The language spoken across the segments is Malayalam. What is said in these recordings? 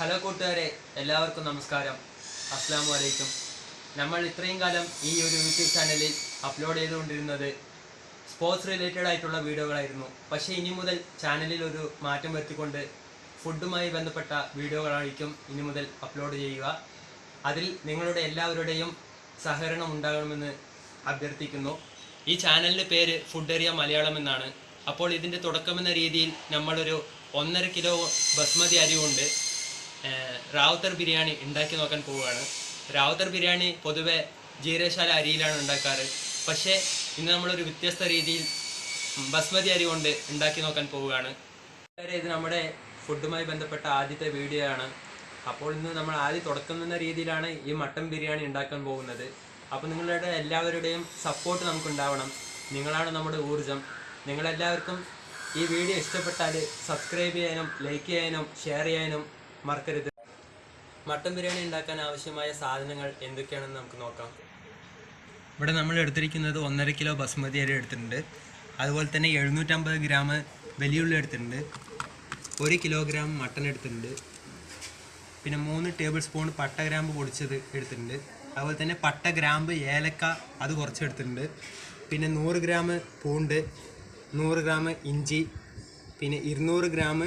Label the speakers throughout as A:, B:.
A: ഹലോ കൂട്ടുകാരെ, എല്ലാവർക്കും നമസ്കാരം. അസ്സലാമു അലൈക്കും. നമ്മൾ ഇത്രയും കാലം ഈ ഒരു യൂട്യൂബ് ചാനലിൽ അപ്ലോഡ് ചെയ്തുകൊണ്ടിരുന്നത് സ്പോർട്സ് റിലേറ്റഡ് ആയിട്ടുള്ള വീഡിയോകളായിരുന്നു. പക്ഷേ ഇനി മുതൽ ചാനലിൽ ഒരു മാറ്റം വരുത്തിക്കൊണ്ട് ഫുഡുമായി ബന്ധപ്പെട്ട വീഡിയോകളായിരിക്കും ഇനി മുതൽ അപ്ലോഡ് ചെയ്യുക. അതിൽ നിങ്ങളുടെ എല്ലാവരുടെയും സഹകരണം ഉണ്ടാകണമെന്ന് അഭ്യർത്ഥിക്കുന്നു. ഈ ചാനലിൻ്റെ പേര് ഫുഡ് ഏരിയ മലയാളം എന്നാണ്. അപ്പോൾ ഇതിൻ്റെ തുടക്കമെന്ന രീതിയിൽ നമ്മളൊരു 1.5 കിലോ ബസ്മതി അരി കൊണ്ട് റാവുത്തർ ബിരിയാണി ഉണ്ടാക്കി നോക്കാൻ പോവുകയാണ്. റാവുത്തർ ബിരിയാണി പൊതുവെ ജീരകശാല അരിയിലാണ് ഉണ്ടാക്കാറ്. പക്ഷേ ഇന്ന് നമ്മളൊരു വ്യത്യസ്ത രീതിയിൽ ബസ്മതി അരി കൊണ്ട് ഉണ്ടാക്കി നോക്കാൻ പോവുകയാണ്. ഇത് നമ്മുടെ ഫുഡുമായി ബന്ധപ്പെട്ട ആദ്യത്തെ വീഡിയോ ആണ്. അപ്പോൾ ഇന്ന് നമ്മൾ ആദ്യം തുടക്കുന്ന രീതിയിലാണ് ഈ മട്ടൻ ബിരിയാണി ഉണ്ടാക്കാൻ പോകുന്നത്. അപ്പോൾ നിങ്ങളുടെ എല്ലാവരുടെയും സപ്പോർട്ട് നമുക്കുണ്ടാവണം. നിങ്ങളാണ് നമ്മുടെ ഊർജം. നിങ്ങളെല്ലാവർക്കും ഈ വീഡിയോ ഇഷ്ടപ്പെട്ടാൽ സബ്സ്ക്രൈബ് ചെയ്യാനും ലൈക്ക് ചെയ്യാനും ഷെയർ ചെയ്യാനും മറക്കരുത്. മട്ടൻ ബിരിയാണി ഉണ്ടാക്കാൻ ആവശ്യമായ സാധനങ്ങൾ എന്തൊക്കെയാണെന്ന് നമുക്ക് നോക്കാം. ഇവിടെ നമ്മൾ എടുത്തിരിക്കുന്നത് 1.5 കിലോ ബസ്മതി അരി എടുത്തിട്ടുണ്ട്. അതുപോലെ തന്നെ 750 ഗ്രാം വലിയുള്ളി എടുത്തിട്ടുണ്ട്. 1 കിലോഗ്രാം മട്ടൻ എടുത്തിട്ടുണ്ട്. പിന്നെ 3 ടേബിൾ സ്പൂൺ പട്ട ഗ്രാമ്പ് പൊടിച്ചത് എടുത്തിട്ടുണ്ട്. അതുപോലെ തന്നെ പട്ട ഗ്രാമ്പ് ഏലക്ക അത് കുറച്ച് എടുത്തിട്ടുണ്ട്. പിന്നെ 100 ഗ്രാം പൂണ്ട്, 100 ഗ്രാം ഇഞ്ചി, പിന്നെ 200 ഗ്രാം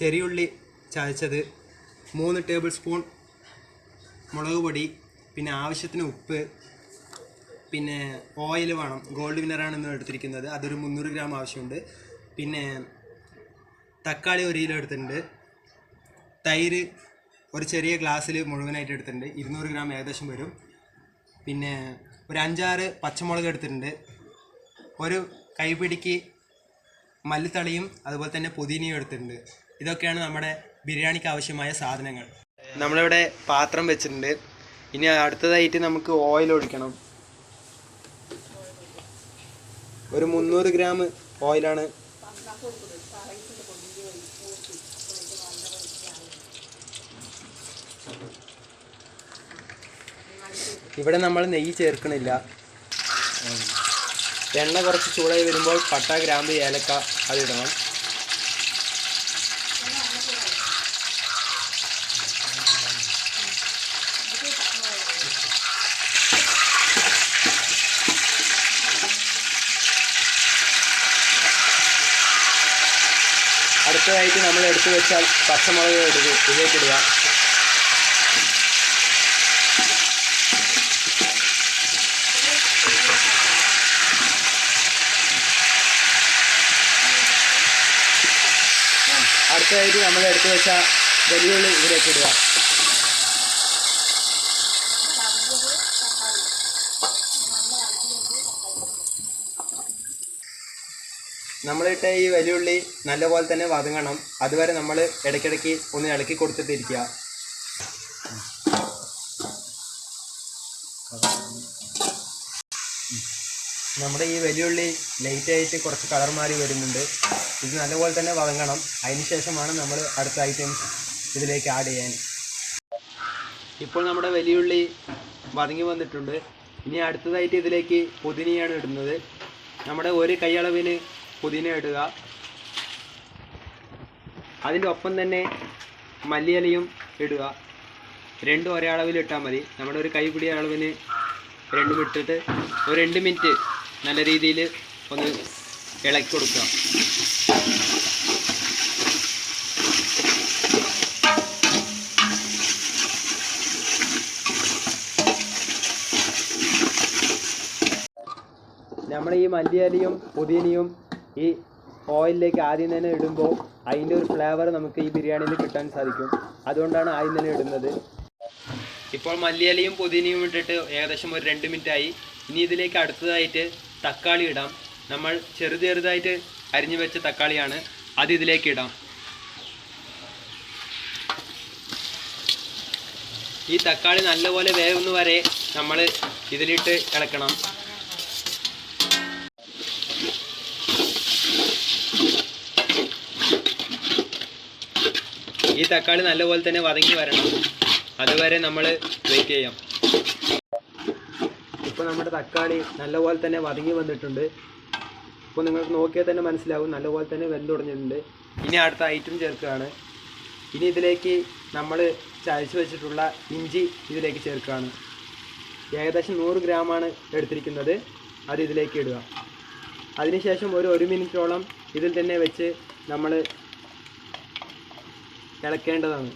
A: ചെറിയുള്ളി ചതച്ചത്, 3 ടേബിൾ സ്പൂൺ മുളക് പൊടി, പിന്നെ ആവശ്യത്തിന് ഉപ്പ്, പിന്നെ ഓയിൽ വേണം. ഗോൾഡ് വിന്നറാണെന്ന് എടുത്തിരിക്കുന്നത്, അതൊരു 300 ഗ്രാം ആവശ്യമുണ്ട്. പിന്നെ തക്കാളി 1 കിലോ എടുത്തിട്ടുണ്ട്. തൈര് ഒരു ചെറിയ ഗ്ലാസ്സിൽ മുഴുവനായിട്ട് എടുത്തിട്ടുണ്ട്, 200 ഗ്രാം ഏകദേശം വരും. പിന്നെ ഒരു 5-6 പച്ചമുളക് എടുത്തിട്ടുണ്ട്. ഒരു കൈപിടിക്ക് മല്ലിത്തളിയും അതുപോലെ തന്നെ പുതിനയും എടുത്തിട്ടുണ്ട്. ഇതൊക്കെയാണ് നമ്മുടെ ബിരിയാണിക്ക് ആവശ്യമായ സാധനങ്ങൾ. നമ്മളിവിടെ പാത്രം വെച്ചിട്ടുണ്ട്. ഇനി അടുത്തതായിട്ട് നമുക്ക് ഓയിൽ ഒഴിക്കണം. ഒരു 300 ഗ്രാം ഓയിലാണ്. ഇവിടെ നമ്മൾ നെയ്യ് ചേർക്കണില്ല. എണ്ണ കുറച്ച് ചൂടായി വരുമ്പോൾ പട്ട ഗ്രാമ്പ് ഏലക്ക അതിടണം. അടുത്തതായിട്ട് നമ്മൾ എടുത്തു വെച്ചാൽ പച്ചമുളക് ഇതിലേക്കിടുക. അടുത്തതായിട്ട് നമ്മൾ എടുത്തു വെച്ച വലിയുള്ളി ഇതിലേക്ക് ഇടുക. നമ്മളിട്ട ഈ വലിയുള്ളി നല്ലപോലെ തന്നെ വതങ്ങണം. അതുവരെ നമ്മൾ ഇടയ്ക്കിടയ്ക്ക് ഒന്ന് ഇളക്കി കൊടുത്തിട്ടിരിക്കുക. നമ്മുടെ ഈ വലിയുള്ളി ലൈറ്റായിട്ട് കുറച്ച് കളർ മാറി വരുന്നുണ്ട്. ഇത് നല്ലപോലെ തന്നെ വതങ്ങണം. അതിന് ശേഷമാണ് നമ്മൾ അടുത്ത ഐറ്റംസ് ഇതിലേക്ക് ആഡ് ചെയ്യാൻ. ഇപ്പോൾ നമ്മുടെ വലിയുള്ളി വതങ്ങി വന്നിട്ടുണ്ട്. ഇനി അടുത്തതായിട്ട് ഇതിലേക്ക് പുതിനയാണ് ഇടുന്നത്. നമ്മുടെ ഒരു കൈയളവിന് പുതിന ഇടുക. അതിൻ്റെ ഒപ്പം തന്നെ മല്ലിയിലയും ഇടുക. രണ്ടും ഒരേ അളവിൽ ഇട്ടാൽ മതി. നമ്മുടെ ഒരു കൈപിടി അളവിന് രണ്ടും ഇട്ടിട്ട് ഒരു 2 മിനിറ്റ് നല്ല രീതിയിൽ ഒന്ന് ഇളക്കി കൊടുക്കുക. നമ്മൾ ഈ മല്ലിയിലയും പുതിനയും ഈ ഓയിലിലേക്ക് ആദ്യം തന്നെ ഇടുമ്പോൾ അതിൻ്റെ ഒരു ഫ്ലേവർ നമുക്ക് ഈ ബിരിയാണിയിൽ കിട്ടാൻ സാധിക്കും. അതുകൊണ്ടാണ് ആദ്യം തന്നെ ഇടുന്നത്. ഇപ്പോൾ മല്ലിയിലയും പുതിനയും ഇട്ടിട്ട് ഏകദേശം ഒരു 2 മിനിറ്റ് ആയി. ഇനി ഇതിലേക്ക് അടുത്തതായിട്ട് തക്കാളി ഇടാം. നമ്മൾ ചെറുതായിട്ട് അരിഞ്ഞു വെച്ച തക്കാളിയാണ്, അത് ഇതിലേക്ക് ഇടാം. ഈ തക്കാളി നല്ലപോലെ വേവുന്ന വരെ നമ്മൾ ഇതിലിട്ട് ഇളക്കണം. ഈ തക്കാളി നല്ലപോലെ തന്നെ വതങ്ങി വരണം. അതുവരെ നമ്മൾ വെയിറ്റ് ചെയ്യാം. ഇപ്പോൾ നമ്മുടെ തക്കാളി നല്ലപോലെ തന്നെ വതങ്ങി വന്നിട്ടുണ്ട്. ഇപ്പോൾ നിങ്ങൾക്ക് നോക്കിയാൽ തന്നെ മനസ്സിലാവും നല്ലപോലെ തന്നെ വെന്തുടഞ്ഞിട്ടുണ്ട്. ഇനി അടുത്ത ഐറ്റം ചേർക്കുകയാണ്. ഇനി ഇതിലേക്ക് നമ്മൾ ചതച്ച് വെച്ചിട്ടുള്ള ഇഞ്ചി ഇതിലേക്ക് ചേർക്കുകയാണ്. ഏകദേശം 100 ഗ്രാമാണ് എടുത്തിരിക്കുന്നത്. അത് ഇതിലേക്ക് ഇടുക. അതിനുശേഷം ഒരു മിനിറ്റോളം ഇതിൽ തന്നെ വെച്ച് നമ്മൾ ഇളക്കേണ്ടതാണ്.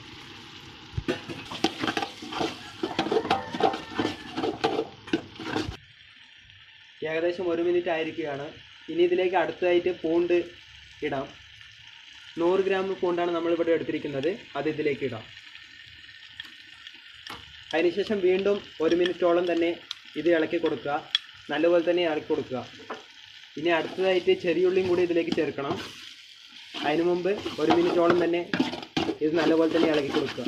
A: ഏകദേശം 1 മിനിറ്റ് ആയിരിക്കുകയാണ്. ഇനി ഇതിലേക്ക് അടുത്തതായിട്ട് പൂണ്ട് ഇടാം. 100 ഗ്രാം പൂണ്ടാണ് നമ്മളിവിടെ എടുത്തിരിക്കുന്നത്. അത് ഇതിലേക്ക് ഇടാം. അതിനുശേഷം വീണ്ടും 1 മിനിറ്റോളം തന്നെ ഇത് ഇളക്കി കൊടുക്കുക. നല്ലപോലെ തന്നെ ഇളക്കി കൊടുക്കുക. ഇനി അടുത്തതായിട്ട് ചെറിയുള്ളിയും കൂടി ഇതിലേക്ക് ചേർക്കണം. അതിനു മുമ്പ് 1 മിനിറ്റോളം തന്നെ ഇത് നല്ലപോലെ തന്നെ ഇളക്കി കൊടുക്കുക.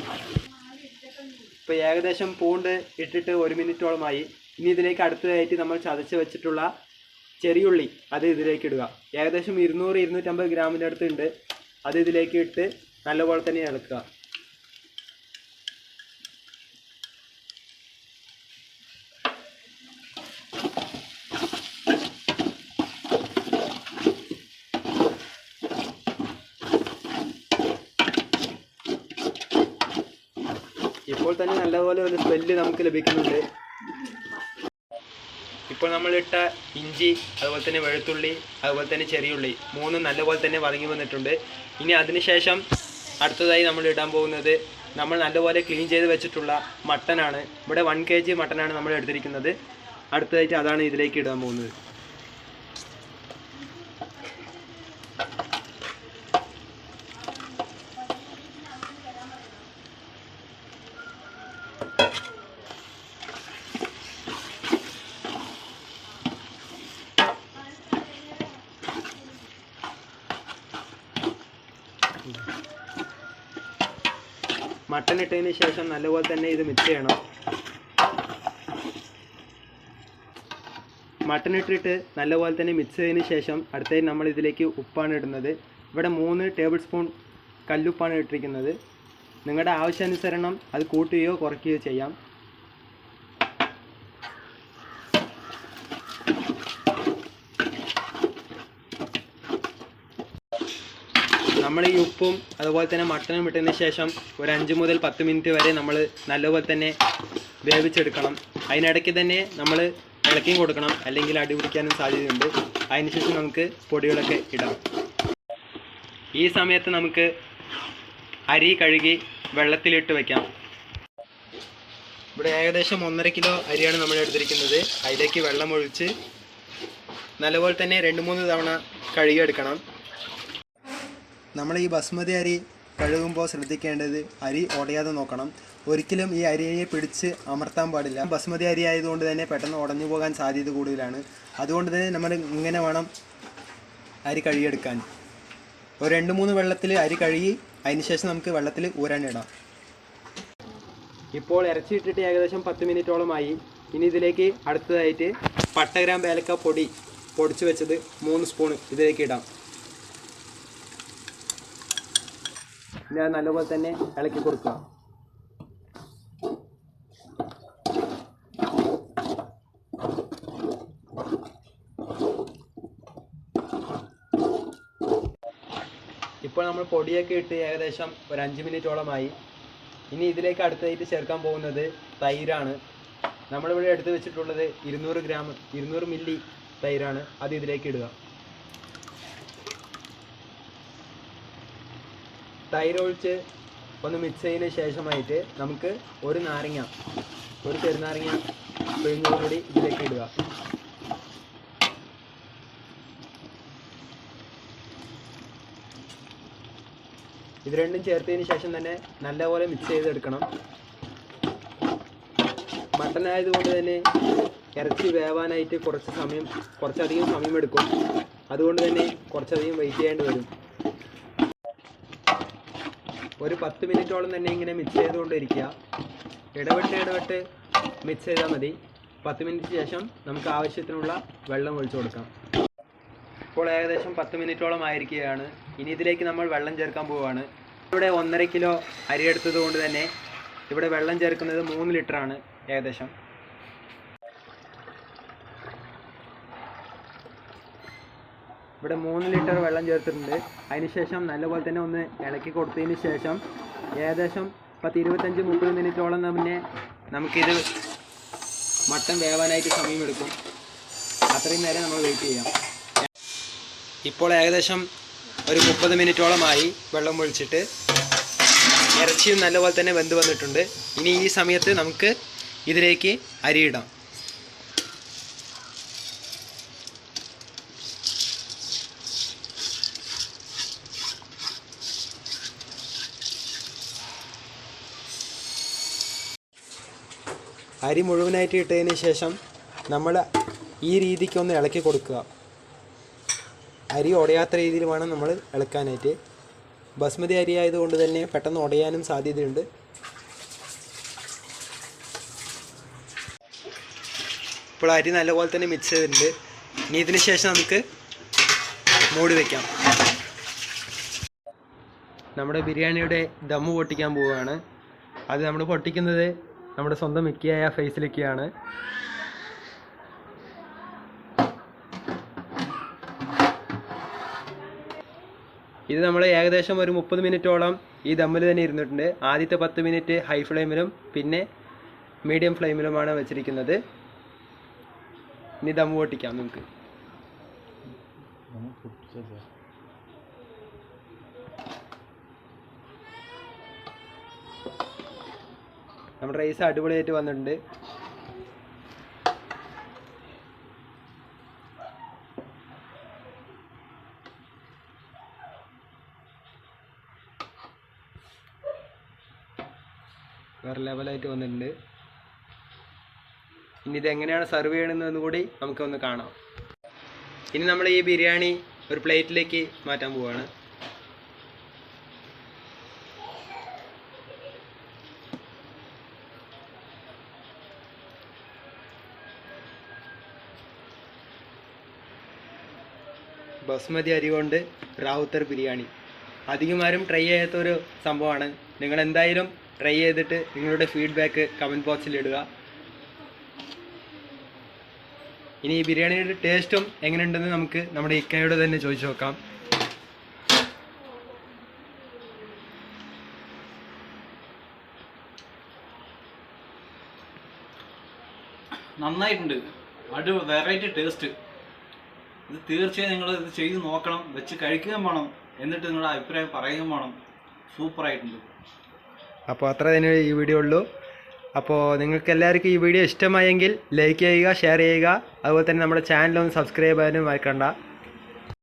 A: ഇപ്പോൾ ഏകദേശം പൂണ്ട് ഇട്ടിട്ട് 1 മിനിറ്റോളമായി. ഇനി ഇതിലേക്ക് അടുത്തതായിട്ട് നമ്മൾ ചതച്ച് വെച്ചിട്ടുള്ള ചെറിയുള്ളി അത് ഇതിലേക്ക് ഇടുക. ഏകദേശം 200-250 ഗ്രാമിൻ്റെ അടുത്തുണ്ട്. അത് ഇതിലേക്ക് ഇട്ട് നല്ലപോലെ തന്നെ ഇളക്കുക. ഇപ്പോൾ തന്നെ നല്ലപോലെ ഒരു സ്മെല്ല് നമുക്ക് ലഭിക്കുന്നുണ്ട്. ഇപ്പോൾ നമ്മളിട്ട ഇഞ്ചി, അതുപോലെ തന്നെ വെളുത്തുള്ളി, അതുപോലെ തന്നെ ചെറിയുള്ളി മൂന്നും നല്ലപോലെ തന്നെ വഴങ്ങി വന്നിട്ടുണ്ട്. ഇനി അതിനുശേഷം അടുത്തതായി നമ്മൾ ഇടാൻ പോകുന്നത് നമ്മൾ നല്ലപോലെ ക്ലീൻ ചെയ്ത് വെച്ചിട്ടുള്ള മട്ടനാണ്. ഇവിടെ 1 kg മട്ടനാണ് നമ്മൾ എടുത്തിരിക്കുന്നത്. അടുത്തതായിട്ട് അതാണ് ഇതിലേക്ക് ഇടാൻ പോകുന്നത്. മട്ടൻ ഇട്ടതിന് ശേഷം നല്ലപോലെ തന്നെ ഇത് മിക്സ് ചെയ്യണം. മട്ടൻ ഇട്ടിട്ട് നല്ലപോലെ തന്നെ മിക്സ് ചെയ്തതിന് ശേഷം അടുത്തതായി നമ്മൾ ഇതിലേക്ക് ഉപ്പാണ് ഇടുന്നത്. ഇവിടെ 3 ടേബിൾ സ്പൂൺ കല്ലുപ്പാണ് ഇട്ടിരിക്കുന്നത്. നിങ്ങളുടെ ആവശ്യാനുസരണം അത് കൂട്ടുകയോ കുറയ്ക്കുകയോ ചെയ്യാം. നമ്മൾ ഈ ഉപ്പും അതുപോലെ തന്നെ മട്ടനും ഇട്ടതിന് ശേഷം ഒരു 5 മുതൽ 10 മിനിറ്റ് വരെ നമ്മൾ നല്ലപോലെ തന്നെ വേവിച്ചെടുക്കണം. അതിനിടയ്ക്ക് തന്നെ നമ്മൾ ഇളക്കിയും കൊടുക്കണം, അല്ലെങ്കിൽ അടി പിടിക്കാനും സാധ്യതയുണ്ട്. അതിനുശേഷം നമുക്ക് പൊടികളൊക്കെ ഇടാം. ഈ സമയത്ത് നമുക്ക് അരി കഴുകി വെള്ളത്തിലിട്ട് വയ്ക്കാം. ഇവിടെ ഏകദേശം 1.5 കിലോ അരിയാണ് നമ്മൾ എടുത്തിരിക്കുന്നത്. അതിലേക്ക് വെള്ളം ഒഴിച്ച് നല്ലപോലെ തന്നെ 2-3 തവണ കഴുകിയെടുക്കണം. നമ്മൾ ഈ ബസ്മതി അരി കഴുകുമ്പോൾ ശ്രദ്ധിക്കേണ്ടത് അരി ഉടയാതെ നോക്കണം. ഒരിക്കലും ഈ അരിയെ പിടിച്ച് അമർത്താൻ പാടില്ല. ബസ്മതി അരി ആയതുകൊണ്ട് തന്നെ പെട്ടെന്ന് ഉടഞ്ഞു പോകാൻ സാധ്യത കൂടുതലാണ്. അതുകൊണ്ട് തന്നെ നമ്മൾ ഇങ്ങനെ വേണം അരി കഴുകിയെടുക്കാൻ. ഒരു 2-3 വെള്ളത്തിൽ അരി കഴുകി അതിനുശേഷം നമുക്ക് വെള്ളത്തിൽ ഊരാനിടാം. ഇപ്പോൾ ഇറച്ചിയിട്ടിട്ട് ഏകദേശം 10 മിനിറ്റോളമായി. ഇനി ഇതിലേക്ക് അടുത്തതായിട്ട് പട്ട, ഗ്രാമ്പ്, ഏലക്ക പൊടി പൊടിച്ച് വെച്ചത് 3 സ്പൂൺ ഇതിലേക്ക് ഇടാം. ഇനി നല്ലപോലെ തന്നെ ഇളക്കി കൊടുക്കുക. ഇപ്പോൾ നമ്മൾ പൊടിയൊക്കെ ഇട്ട് ഏകദേശം ഒരു 5 മിനിറ്റോളമായി. ഇനി ഇതിലേക്ക് അടുത്തതായിട്ട് ചേർക്കാൻ പോകുന്നത് തൈരാണ്. നമ്മളിവിടെ എടുത്ത് വെച്ചിട്ടുള്ളത് 200 മില്ലി തൈരാണ്. അത് ഇതിലേക്ക് ഇടുക. തൈര് ഒഴിച്ച് ഒന്ന് മിക്സ് ചെയ്തതിന് ശേഷമായിട്ട് നമുക്ക് ഒരു ചെറുനാരങ്ങ പിഴിഞ്ഞോടുകൂടി ഇതിലേക്ക് ഇടുക. ഇത് രണ്ടും ചേർത്തതിന് ശേഷം തന്നെ നല്ലപോലെ മിക്സ് ചെയ്തെടുക്കണം. മട്ടൻ ആയതുകൊണ്ട് തന്നെ ഇറച്ചി വേവാനായിട്ട് കുറച്ചധികം സമയം എടുക്കും. അതുകൊണ്ട് തന്നെ കുറച്ചധികം വെയിറ്റ് ചെയ്യേണ്ടി വരും. ഒരു 10 മിനിറ്റോളം തന്നെ ഇങ്ങനെ മിക്സ് ചെയ്തുകൊണ്ടിരിക്കുക. ഇടവിട്ട് മിക്സ് ചെയ്താൽ മതി. 10 മിനിറ്റ് ശേഷം നമുക്ക് ആവശ്യത്തിനുള്ള വെള്ളം ഒഴിച്ചു കൊടുക്കാം. ഇപ്പോൾ ഏകദേശം 10 മിനിറ്റോളം ആയിരിക്കുകയാണ്. ഇനി ഇതിലേക്ക് നമ്മൾ വെള്ളം ചേർക്കാൻ പോവുകയാണ്. ഇവിടെ 1.5 കിലോ അരി എടുത്തത് കൊണ്ട് തന്നെ ഇവിടെ വെള്ളം ചേർക്കുന്നത് 3 ലിറ്ററാണ് ഏകദേശം. ഇവിടെ 3 ലിറ്റർ വെള്ളം ചേർത്തിട്ടുണ്ട്. അതിനുശേഷം നല്ലപോലെ തന്നെ ഒന്ന് ഇളക്കി കൊടുത്തതിന് ശേഷം ഏകദേശം 25-30 മിനിറ്റോളം തന്നെ നമുക്കിത് മട്ടൻ വേവാനായിട്ട് സമയമെടുക്കും. അത്രയും നേരം നമ്മൾ വെയിറ്റ് ചെയ്യാം. ഇപ്പോൾ ഏകദേശം ഒരു 30 മിനിറ്റോളമായി വെള്ളം ഒഴിച്ചിട്ട്. ഇറച്ചിയും നല്ലപോലെ തന്നെ വെന്ത് വന്നിട്ടുണ്ട്. ഇനി ഈ സമയത്ത് നമുക്ക് ഇതിലേക്ക് അരിയിടാം. അരി മുഴുവനായിട്ട് ഇട്ടതിന് ശേഷം നമ്മൾ ഈ രീതിക്കൊന്ന് ഇളക്കി കൊടുക്കുക. അരി ഉടയാത്ത രീതിയിൽ വേണം നമ്മൾ ഇളക്കാനായിട്ട്. ബസ്മതി അരി ആയതുകൊണ്ട് തന്നെ പെട്ടെന്ന് ഉടയാനും സാധ്യതയുണ്ട്. ഇപ്പോൾ അരി നല്ലപോലെ തന്നെ മിക്സ് ചെയ്തിട്ടുണ്ട്. ഇനി ഇതിന് ശേഷം നമുക്ക് മൂടി വയ്ക്കാം. നമ്മുടെ ബിരിയാണിയുടെ ദമ്മ് പൊട്ടിക്കാൻ പോവുകയാണ്. അത് നമ്മൾ പൊട്ടിക്കുന്നത് നമ്മുടെ സ്വന്തം മിക്കിയായ ഫേസിലേക്കാണ്. ഇത് നമ്മൾ ഏകദേശം ഒരു 30 മിനിറ്റോളം ഈ ദമ്മിൽ തന്നെ ഇരുന്നിട്ടുണ്ട്. ആദ്യത്തെ 10 മിനിറ്റ് ഹൈ ഫ്ലെയിമിലും പിന്നെ മീഡിയം ഫ്ലെയിമിലുമാണ് വെച്ചിരിക്കുന്നത്. ഇനി ദമ്മ് പൊട്ടിക്കാം നമുക്ക്. നമ്മുടെ റൈസ് അടിപൊളിയായിട്ട് വന്നിട്ടുണ്ട്. വേറെ ലെവലായിട്ട് വന്നിട്ടുണ്ട്. ഇനി ഇതെങ്ങനെയാണ് സെർവ് ചെയ്യണമെന്ന് കൂടി നമുക്കൊന്ന് കാണാം. ഇനി നമ്മൾ ഈ ബിരിയാണി ഒരു പ്ലേറ്റിലേക്ക് മാറ്റാൻ പോവുകയാണ്. ബസ്മതി അരി കൊണ്ട് റാവുത്തർ ബിരിയാണി അധികം ആരും ട്രൈ ചെയ്യാത്തൊരു സംഭവമാണ്. നിങ്ങൾ എന്തായാലും ട്രൈ ചെയ്തിട്ട് നിങ്ങളുടെ ഫീഡ്ബാക്ക് കമൻറ്റ് ബോക്സിൽ ഇടുക. ഇനി ഈ ബിരിയാണിയുടെ ടേസ്റ്റും എങ്ങനെയുണ്ടെന്ന് നമുക്ക് നമ്മുടെ ഇക്കയോട് തന്നെ ചോദിച്ചു നോക്കാം.
B: നന്നായിട്ടുണ്ട്. Variety taste. ഇത് തീർച്ചയായും നിങ്ങൾ ഇത് ചെയ്ത് നോക്കണം, വെച്ച് കഴിക്കുകയും വേണം, എന്നിട്ട് നിങ്ങളുടെ അഭിപ്രായം പറയുകയും വേണം. സൂപ്പറായിട്ടുണ്ട്.
A: അപ്പോൾ അത്ര തന്നെ ഈ വീഡിയോ ഉള്ളൂ. അപ്പോൾ നിങ്ങൾക്ക് എല്ലാവർക്കും ഈ വീഡിയോ ഇഷ്ടമായെങ്കിൽ ലൈക്ക് ചെയ്യുക, ഷെയർ ചെയ്യുക. അതുപോലെ തന്നെ നമ്മുടെ ചാനലൊന്ന് സബ്സ്ക്രൈബ് ചെയ്യാനും മറക്കണ്ട.